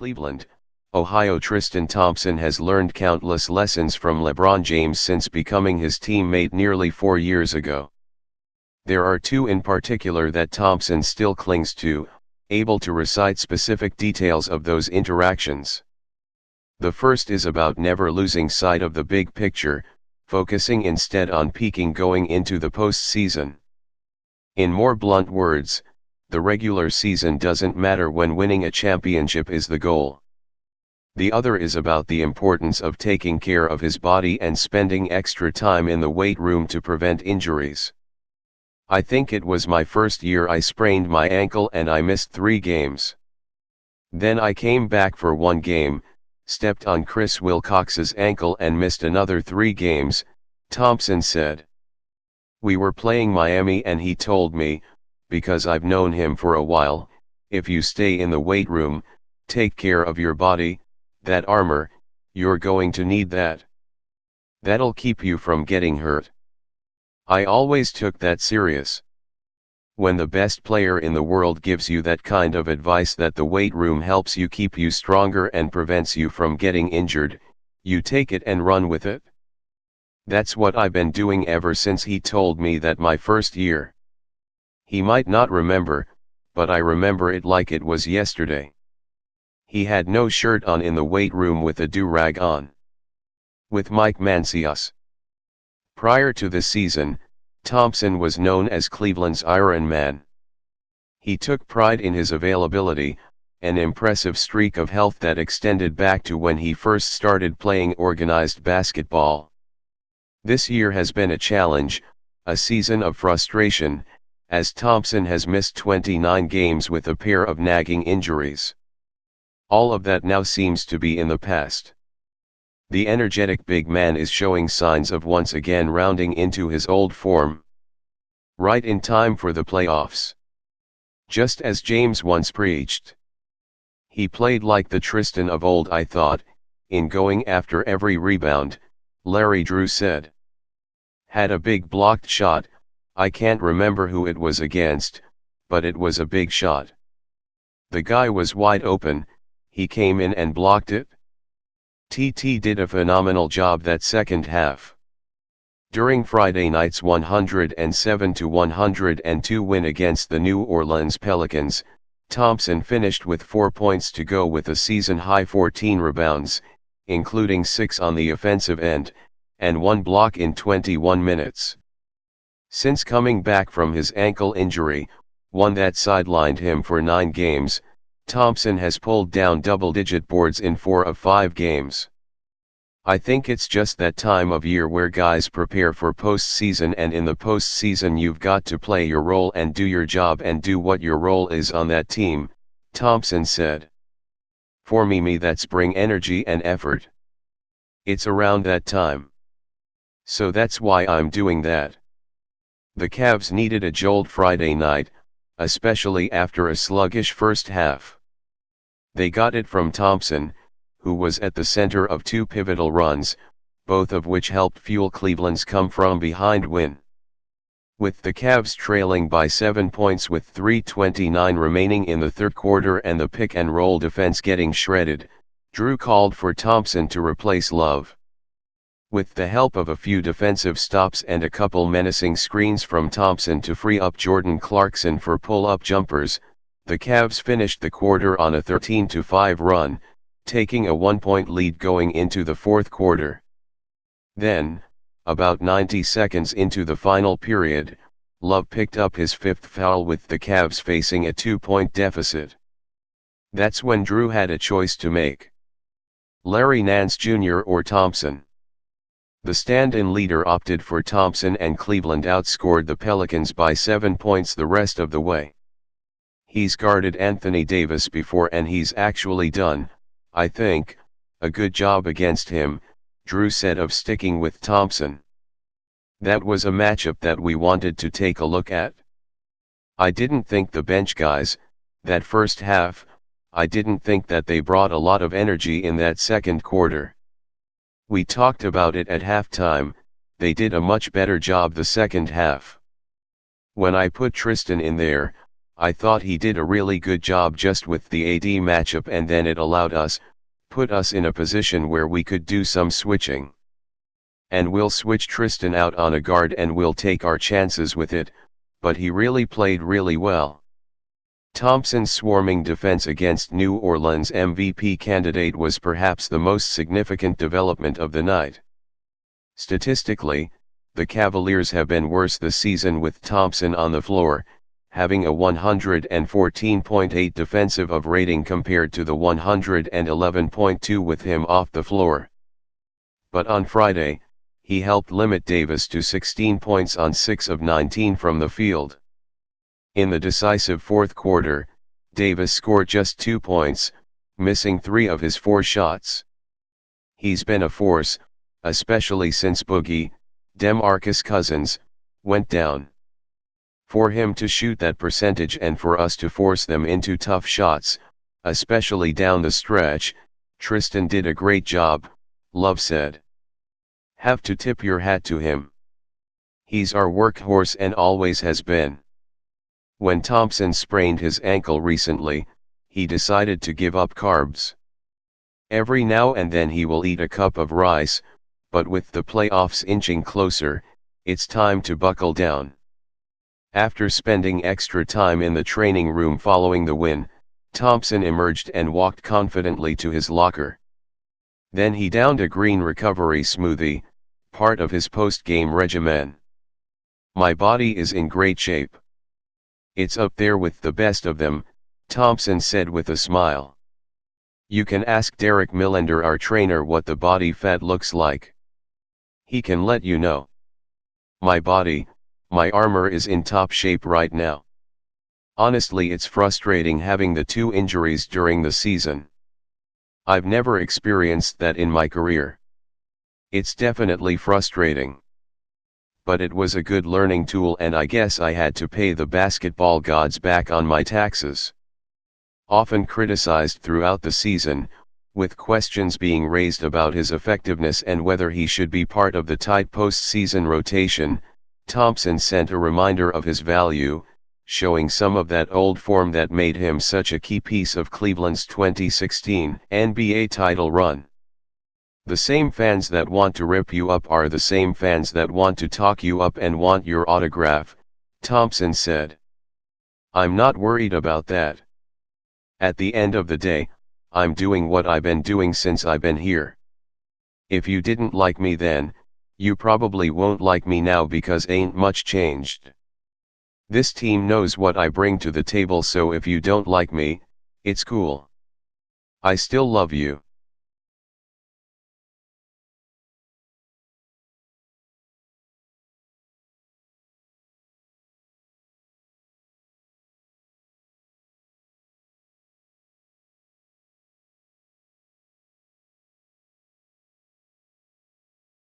Cleveland, Ohio. Tristan Thompson has learned countless lessons from LeBron James since becoming his teammate nearly 4 years ago. There are two in particular that Thompson still clings to, able to recite specific details of those interactions. The first is about never losing sight of the big picture, focusing instead on peaking going into the postseason. In more blunt words, the regular season doesn't matter when winning a championship is the goal. The other is about the importance of taking care of his body and spending extra time in the weight room to prevent injuries. I think it was my first year I sprained my ankle and I missed 3 games. Then I came back for 1 game, stepped on Chris Wilcox's ankle and missed another 3 games, Thompson said. We were playing Miami and he told me, because I've known him for a while, if you stay in the weight room, take care of your body, that armor, you're going to need that. That'll keep you from getting hurt. I always took that serious. When the best player in the world gives you that kind of advice that the weight room helps you keep you stronger and prevents you from getting injured, you take it and run with it. That's what I've been doing ever since he told me that my first year. He might not remember, but I remember it like it was yesterday. He had no shirt on in the weight room with a do-rag on. With Mike Mancias. Prior to the season, Thompson was known as Cleveland's Iron Man. He took pride in his availability, an impressive streak of health that extended back to when he first started playing organized basketball. This year has been a challenge, a season of frustration, as Thompson has missed 29 games with a pair of nagging injuries. All of that now seems to be in the past. The energetic big man is showing signs of once again rounding into his old form. Right in time for the playoffs. Just as James once preached. He played like the Tristan of old, I thought, in going after every rebound, Larry Drew said. Had a big blocked shot, I can't remember who it was against, but it was a big shot. The guy was wide open, he came in and blocked it. TT did a phenomenal job that second half. During Friday night's 107-102 win against the New Orleans Pelicans, Thompson finished with 4 points to go with a season-high 14 rebounds, including 6 on the offensive end, and 1 block in 21 minutes. Since coming back from his ankle injury, one that sidelined him for 9 games, Thompson has pulled down double-digit boards in 4 of 5 games. I think it's just that time of year where guys prepare for postseason, and in the postseason you've got to play your role and do your job and do what your role is on that team, Thompson said. For me that's bring energy and effort. It's around that time. So that's why I'm doing that. The Cavs needed a jolt Friday night, especially after a sluggish first half. They got it from Thompson, who was at the center of 2 pivotal runs, both of which helped fuel Cleveland's come-from-behind win. With the Cavs trailing by 7 points with 3:29 remaining in the third quarter and the pick-and-roll defense getting shredded, Drew called for Thompson to replace Love. With the help of a few defensive stops and a couple menacing screens from Thompson to free up Jordan Clarkson for pull-up jumpers, the Cavs finished the quarter on a 13-5 run, taking a 1-point lead going into the fourth quarter. Then, about 90 seconds into the final period, Love picked up his 5th foul with the Cavs facing a 2-point deficit. That's when Drew had a choice to make. Larry Nance Jr. or Thompson. The stand-in leader opted for Thompson, and Cleveland outscored the Pelicans by 7 points the rest of the way. He's guarded Anthony Davis before and he's actually done, I think, a good job against him, Drew said of sticking with Thompson. That was a matchup that we wanted to take a look at. I didn't think the bench guys, that first half, I didn't think that they brought a lot of energy in that second quarter. We talked about it at halftime, they did a much better job the second half. When I put Tristan in there, I thought he did a really good job just with the AD matchup, and then it put us in a position where we could do some switching. And we'll switch Tristan out on a guard and we'll take our chances with it, but he really played really well. Thompson's swarming defense against New Orleans' MVP candidate was perhaps the most significant development of the night. Statistically, the Cavaliers have been worse this season with Thompson on the floor, having a 114.8 defensive rating compared to the 111.2 with him off the floor. But on Friday, he helped limit Davis to 16 points on 6 of 19 from the field. In the decisive fourth quarter, Davis scored just 2 points, missing 3 of his 4 shots. He's been a force, especially since Boogie, DeMarcus Cousins, went down. For him to shoot that percentage and for us to force them into tough shots, especially down the stretch, Tristan did a great job, Love said. Have to tip your hat to him. He's our workhorse and always has been. When Thompson sprained his ankle recently, he decided to give up carbs. Every now and then he will eat a cup of rice, but with the playoffs inching closer, it's time to buckle down. After spending extra time in the training room following the win, Thompson emerged and walked confidently to his locker. Then he downed a green recovery smoothie, part of his post-game regimen. My body is in great shape. It's up there with the best of them, Thompson said with a smile. You can ask Derek Millender, our trainer, what the body fat looks like. He can let you know. My armor is in top shape right now. Honestly, it's frustrating having the 2 injuries during the season. I've never experienced that in my career. It's definitely frustrating. But it was a good learning tool, and I guess I had to pay the basketball gods back on my taxes. Often criticized throughout the season, with questions being raised about his effectiveness and whether he should be part of the tight postseason rotation, Thompson sent a reminder of his value, showing some of that old form that made him such a key piece of Cleveland's 2016 NBA title run. The same fans that want to rip you up are the same fans that want to talk you up and want your autograph, Thompson said. I'm not worried about that. At the end of the day, I'm doing what I've been doing since I've been here. If you didn't like me then, you probably won't like me now because ain't much changed. This team knows what I bring to the table, so if you don't like me, it's cool. I still love you.